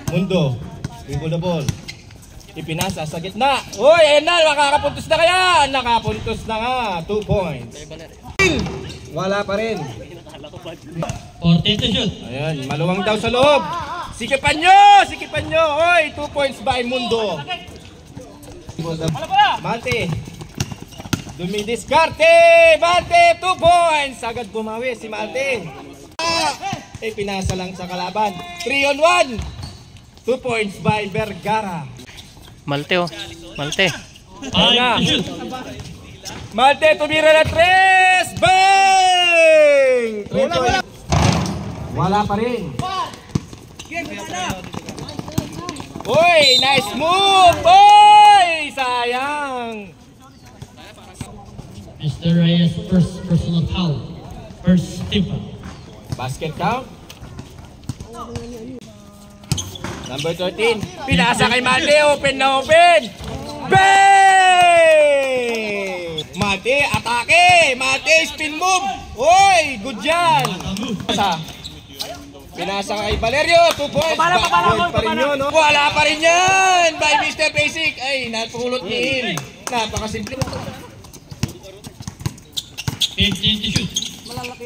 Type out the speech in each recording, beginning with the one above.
Mundo, bingo the ball. Ipinasa sa gitna. Uy, ayan na, nakakapuntos na kaya. Nakapuntos na nga, 2 points. Wala pa rin. 40 to shoot. Ayan, maluwang daw sa loob. Sikipan nyo, sikipan nyo. Uy, 2 points by Mundo. Mante. Dumidiskarte. Mante, 2 points. Agad bumawi si Mante. Pinasa lang sa kalaban. 3 on 1. 2 points by Vergara. Malte oh. Malte. Malte tumira na 3. Bang! Wala pa rin. Uy, nice move. Uy, sayang. Mr. Reyes, first personal foul. First team foul. Basket count. Number 13. Pinasa kay Mate. Open na open. Bang! Mate, atake. Mate, spin move. Uy, good yan. Pinasa kay Valerio. 2 points. Wala pa rin yun. No? Wala pa rin yan. By Mr. Basic. Ay, napulot ni Il. Napakasimple. 15 to shoot.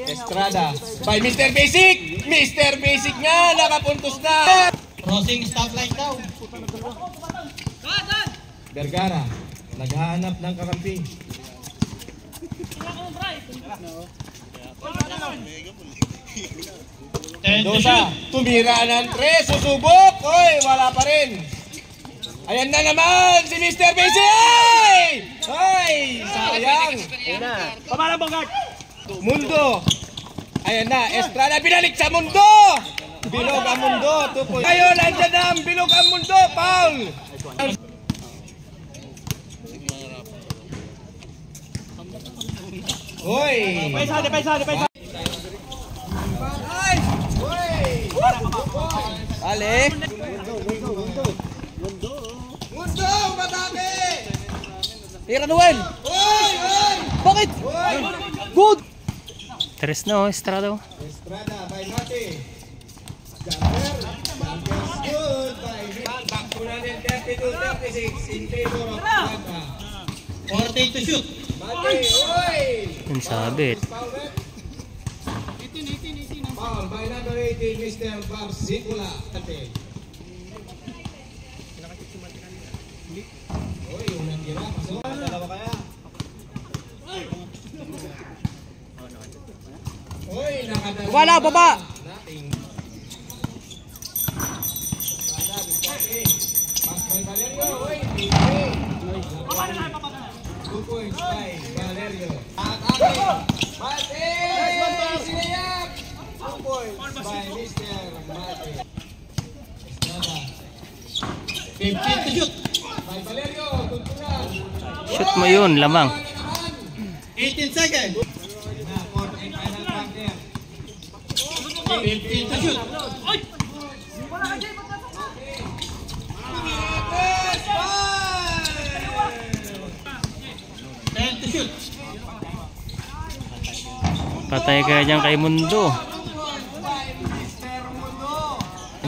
Estrada. By Mr. Basic. Mr. Basic nga. Nakapuntos na. Crossing stoplight daw. Vergara, naghahanap ng kakampi. Dosa, tumira ng 3, susubok. Oy, wala pa rin. Ayan na naman si Mr. Basic. Oy, sayang. Pamala Bogart. Mundo. Ayan na, Estrada binalik sa Mundo. Bilog ang Mundo, 2 points. Ngayon, andyan na ang bilog ang Mundo, foul! Hoy! Depensa! Ale! Mundo, matake! Tira Noel! Hoy! Bakit? Good! Tres na oh, Estrada. Estrada by Mate. Jumper good by back to 32-36 in favor of Atlanta. 40 to shoot. Mate, oy! Ang sabit. Foul by number 18, Mr. Barsicula. Oy, unang gira. Pasok ka, dalawa kaya. Oy, nakadalawa. Wala, baba! Valerio, oy, 2 points by Valerio. Mate! Sinayap! 2 points by Mr. Mate. Estrada. 15 to shoot. By Valerio, tuntunan. Shoot mo yun, lamang. 18 seconds. 15 to shoot. 10 to shoot. Patay ka dyan kay Mundo.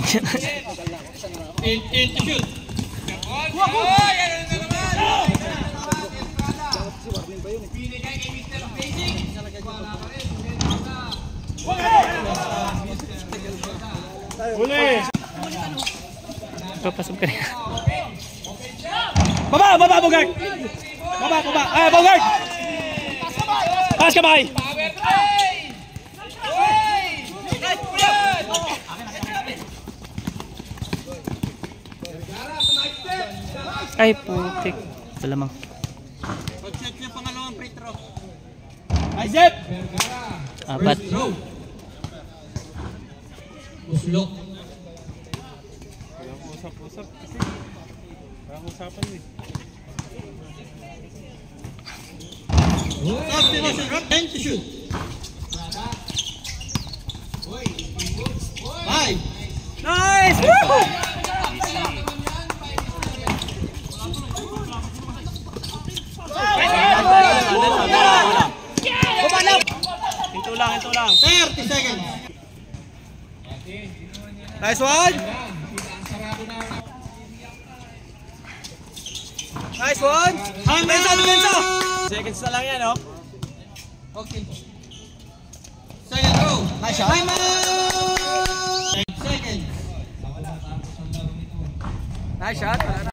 15 to shoot. Papasok ka rin. Baba, Bogart! Baba! Bogart! Pass kamay! Ay, putik. Salamang. Pag-set niya pangalawang free throw. Isaac! 4. Uslok. Usap kasi. Parang usapan eh. Substitution. 10 to shoot. 5. Nice! Ito lang. 30 seconds. Okay. Nice one. Nice one. Depensa. Seconds na lang yan, oh. Okay. Second row. Nice shot. Seconds. Nice shot.